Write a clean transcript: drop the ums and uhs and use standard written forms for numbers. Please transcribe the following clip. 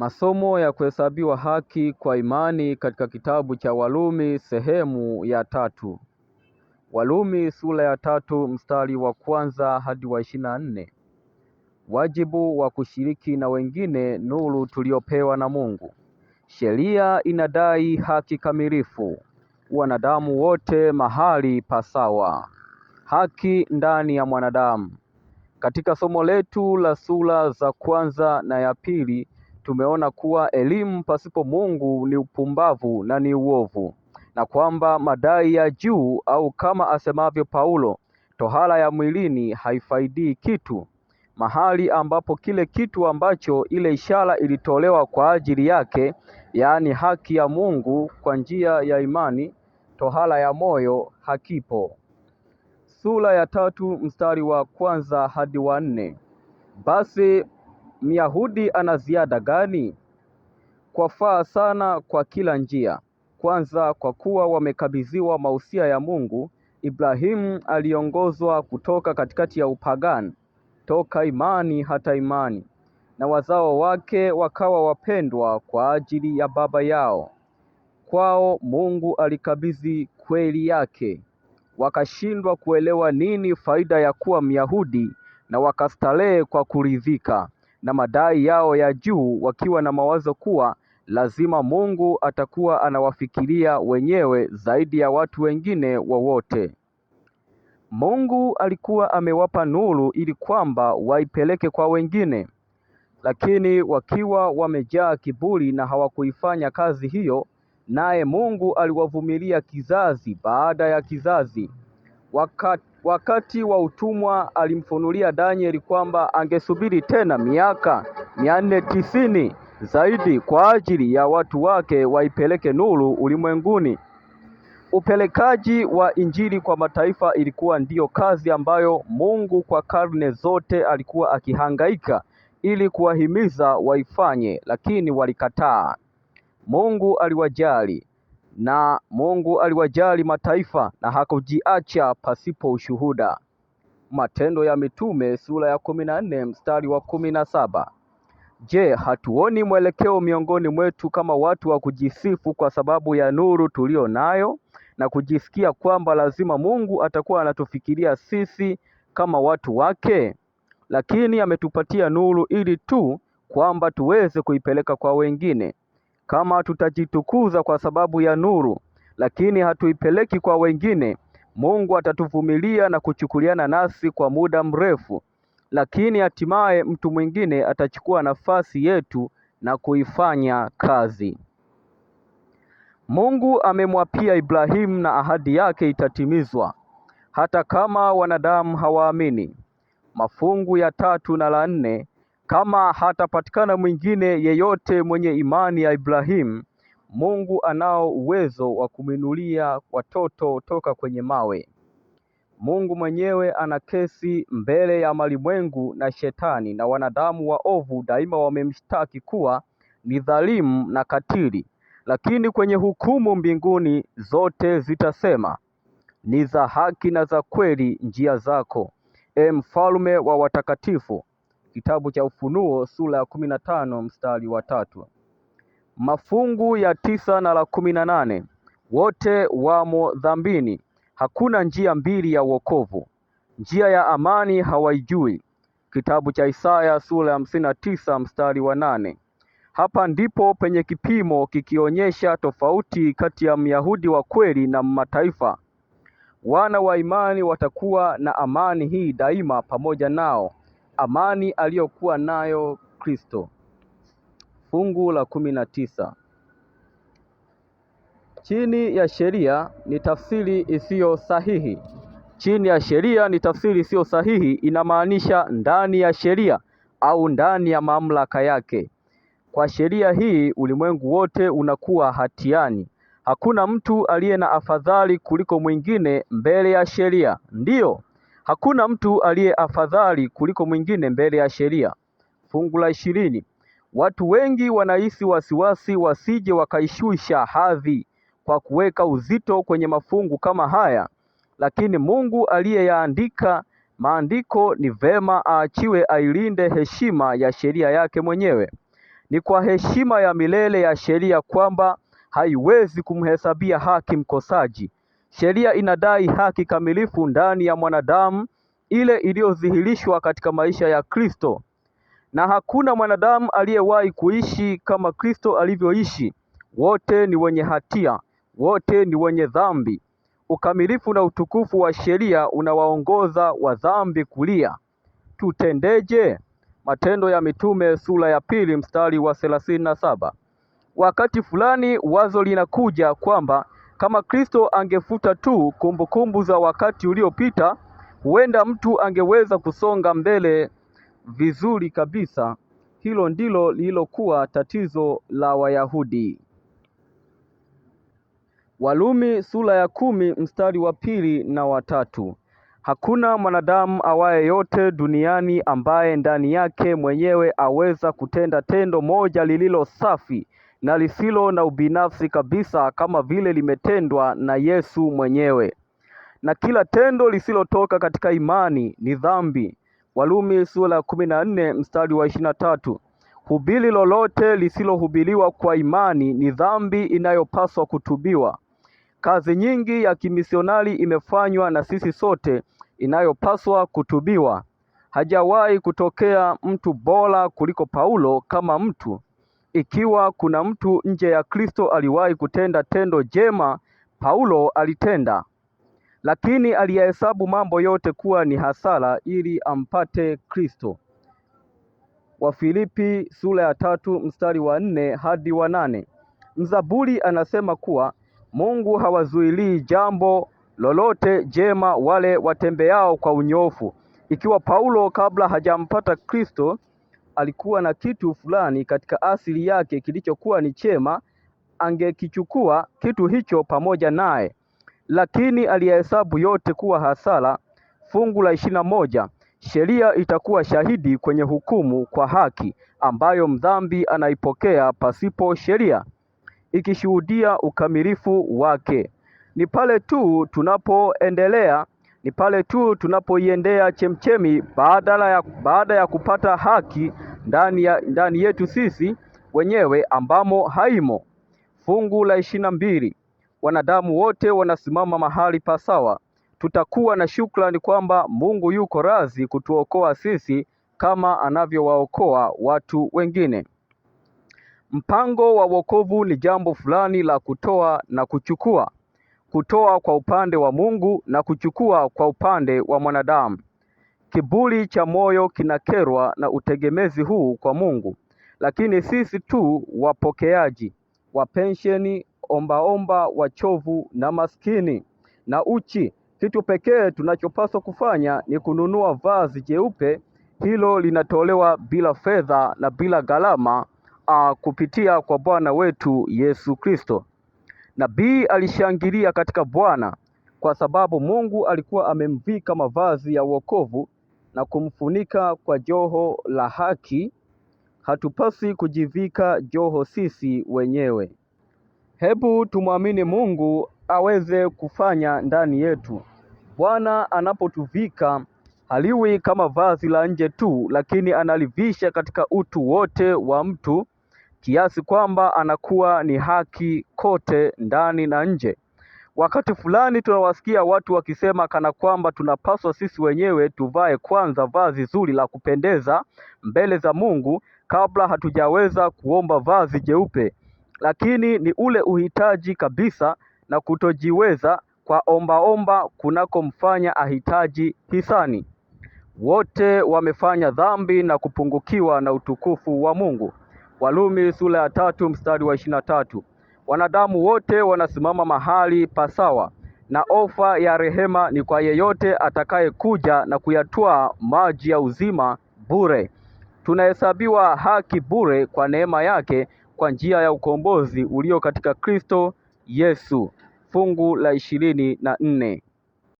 Masomo ya kuhesabiwa haki kwa imani katika kitabu cha Warumi sehemu ya 3. Warumi sura ya 3 mstari wa 1 hadi wa 24. Wajibu wa kushiriki na wengine nuru tuliopewa na Mungu. Sheria inadai haki kamilifu, wanadamu wote mahali pasawa. Haki ndani ya mwanadamu. Katika somo letu la sura za 1 na ya 2 tumeona kuwa elimu pasipo Mungu ni upumbavu na ni uovu, na kwamba madai ya juu au kama asemavyo Paulo, tohara ya mwilini haifaidii kitu, mahali ambapo kile kitu ambacho ile ishara ilitolewa kwa ajili yake, yaani haki ya Mungu kwa njia ya imani, tohara ya moyo, hakipo. Sura ya 3 mstari wa 1 hadi wa 4. Basi Myahudi ana ziada gani? Kwafaa sana kwa kila njia. Kwanza, kwa kuwa wamekabidhiwa mausia ya Mungu. Ibrahimu aliongozwa kutoka katikati ya upagani, toka imani hata imani, na wazao wake wakawa wapendwa kwa ajili ya baba yao. Kwao Mungu alikabidhi kweli yake. Wakashindwa kuelewa nini faida ya kuwa Myahudi, na wakastarehe kwa kuridhika na madai yao ya juu, wakiwa na mawazo kuwa lazima Mungu atakuwa anawafikiria wenyewe zaidi ya watu wengine wowote. Mungu alikuwa amewapa nuru ili kwamba waipeleke kwa wengine, lakini wakiwa wamejaa kiburi na hawakuifanya kazi hiyo, naye Mungu aliwavumilia kizazi baada ya kizazi. Wakati wa utumwa alimfunulia Danieli kwamba angesubiri tena miaka 490 zaidi kwa ajili ya watu wake waipeleke nuru ulimwenguni. Upelekaji wa Injili kwa mataifa ilikuwa ndiyo kazi ambayo Mungu kwa karne zote alikuwa akihangaika ili kuwahimiza waifanye, lakini walikataa. Mungu aliwajali mataifa na hakujiacha pasipo ushuhuda. Matendo ya Mitume sura ya 14 mstari wa 17. Je, hatuoni mwelekeo miongoni mwetu kama watu wa kujisifu kwa sababu ya nuru tulio nayo na kujisikia kwamba lazima Mungu atakuwa anatufikiria sisi kama watu wake? Lakini ametupatia nuru ili tu kwamba tuweze kuipeleka kwa wengine. Kama tutajitukuza kwa sababu ya nuru, lakini hatuipeleki kwa wengine, Mungu atatuvumilia na kuchukuliana nasi kwa muda mrefu, lakini hatimaye mtu mwingine atachukua nafasi yetu na kuifanya kazi. Mungu amemwapia Ibrahimu na ahadi yake itatimizwa, hata kama wanadamu hawaamini. Mafungu ya 3 na la 4. Kama hatapatikana mwingine yeyote mwenye imani ya Ibrahimu, Mungu anao uwezo wa kumwinulia watoto toka kwenye mawe. Mungu mwenyewe ana kesi mbele ya malimwengu na Shetani na wanadamu waovu daima wamemshtaki kuwa ni dhalimu na katili, lakini kwenye hukumu mbinguni zote zitasema, ni za haki na za kweli njia zako, mfalme wa watakatifu. Kitabu cha Ufunuo sura ya 15 mstari wa 3. Mafungu ya 9 na la 18. Wote wamo dhambini, hakuna njia mbili ya wokovu, njia ya amani hawaijui. Kitabu cha Isaya sura ya 59 mstari wa 8. Hapa ndipo penye kipimo kikionyesha tofauti kati ya Myahudi wa kweli na mataifa. Wana wa imani watakuwa na amani hii daima pamoja nao, amani aliyokuwa nayo Kristo. Fungu la 19. Chini ya sheria ni tafsiri isiyo sahihi. Chini ya sheria ni tafsiri isiyo sahihi inamaanisha ndani ya sheria au ndani ya mamlaka yake. Kwa sheria hii ulimwengu wote unakuwa hatiani. Hakuna mtu aliye na afadhali kuliko mwingine mbele ya sheria. Ndiyo, hakuna mtu aliye afadhali kuliko mwingine mbele ya sheria. Fungu la 20. Watu wengi wanahisi wasiwasi wasije wakaishusha hadhi kwa kuweka uzito kwenye mafungu kama haya, lakini Mungu aliyeyaandika maandiko ni vema aachiwe ailinde heshima ya sheria yake mwenyewe. Ni kwa heshima ya milele ya sheria kwamba haiwezi kumhesabia haki mkosaji. Sheria inadai haki kamilifu ndani ya mwanadamu, ile iliyodhihirishwa katika maisha ya Kristo. Na hakuna mwanadamu aliyewahi kuishi kama Kristo alivyoishi. Wote ni wenye hatia, wote ni wenye dhambi. Ukamilifu na utukufu wa sheria unawaongoza wadhambi kulia, tutendeje? Matendo ya Mitume sura ya 2 mstari wa 37. Wakati fulani wazo linakuja kwamba kama Kristo angefuta tu kumbukumbu za wakati uliopita, huenda mtu angeweza kusonga mbele vizuri kabisa. Hilo ndilo lililokuwa tatizo la Wayahudi. Walumi sura ya 10 mstari wa 2 na wa 3. Hakuna mwanadamu awaye yote duniani ambaye ndani yake mwenyewe aweza kutenda tendo moja lililo safi na lisilo na ubinafsi kabisa, kama vile limetendwa na Yesu mwenyewe. Na kila tendo lisilotoka katika imani ni dhambi. Walumi sura ya 14 mstari wa 23. Hubiri lolote lisilohubiriwa kwa imani ni dhambi inayopaswa kutubiwa. Kazi nyingi ya kimisionari imefanywa na sisi sote inayopaswa kutubiwa. Hajawahi kutokea mtu bora kuliko Paulo kama mtu. Ikiwa kuna mtu nje ya Kristo aliwahi kutenda tendo jema, Paulo alitenda. Lakini aliyahesabu mambo yote kuwa ni hasara ili ampate Kristo. Wafilipi sura ya 3 mstari wa 4 hadi wa 8. Mzaburi anasema kuwa Mungu hawazuilii jambo lolote jema wale watembeao kwa unyofu. Ikiwa Paulo kabla hajampata Kristo alikuwa na kitu fulani katika asili yake kilichokuwa ni chema, angekichukua kitu hicho pamoja naye, lakini aliyahesabu yote kuwa hasara. Fungu la 21, sheria itakuwa shahidi kwenye hukumu kwa haki ambayo mdhambi anaipokea pasipo sheria, ikishuhudia ukamilifu wake. Ni pale tu tunapoiendea chemchemi baada ya kupata haki ndani yetu sisi wenyewe ambamo haimo. Fungu la 22, wanadamu wote wanasimama mahali pasawa. Tutakuwa na shukrani kwamba Mungu yuko radhi kutuokoa sisi kama anavyowaokoa watu wengine. Mpango wa wokovu ni jambo fulani la kutoa na kuchukua. Kutoa kwa upande wa Mungu na kuchukua kwa upande wa mwanadamu. Kiburi cha moyo kinakerwa na utegemezi huu kwa Mungu, lakini sisi tu wapokeaji wa pensheni, ombaomba, wachovu na maskini na uchi. Kitu pekee tunachopaswa kufanya ni kununua vazi jeupe. Hilo linatolewa bila fedha na bila gharama, kupitia kwa Bwana wetu Yesu Kristo. Nabii alishangilia katika Bwana kwa sababu Mungu alikuwa amemvika mavazi ya wokovu na kumfunika kwa joho la haki. Hatupasi kujivika joho sisi wenyewe. Hebu tumwamini Mungu aweze kufanya ndani yetu. Bwana anapotuvika haliwi kama vazi la nje tu, lakini analivisha katika utu wote wa mtu, kiasi kwamba anakuwa ni haki kote ndani na nje. Wakati fulani tunawasikia watu wakisema kana kwamba tunapaswa sisi wenyewe tuvae kwanza vazi zuri la kupendeza mbele za Mungu kabla hatujaweza kuomba vazi jeupe. Lakini ni ule uhitaji kabisa na kutojiweza kwa ombaomba kunakomfanya ahitaji hisani. Wote wamefanya dhambi na kupungukiwa na utukufu wa Mungu. Walumi sura ya 3 mstari wa 23. Wanadamu wote wanasimama mahali pasawa, na ofa ya rehema ni kwa yeyote atakayekuja na kuyatwaa maji ya uzima bure. Tunahesabiwa haki bure kwa neema yake kwa njia ya ukombozi ulio katika Kristo Yesu. Fungu la 24.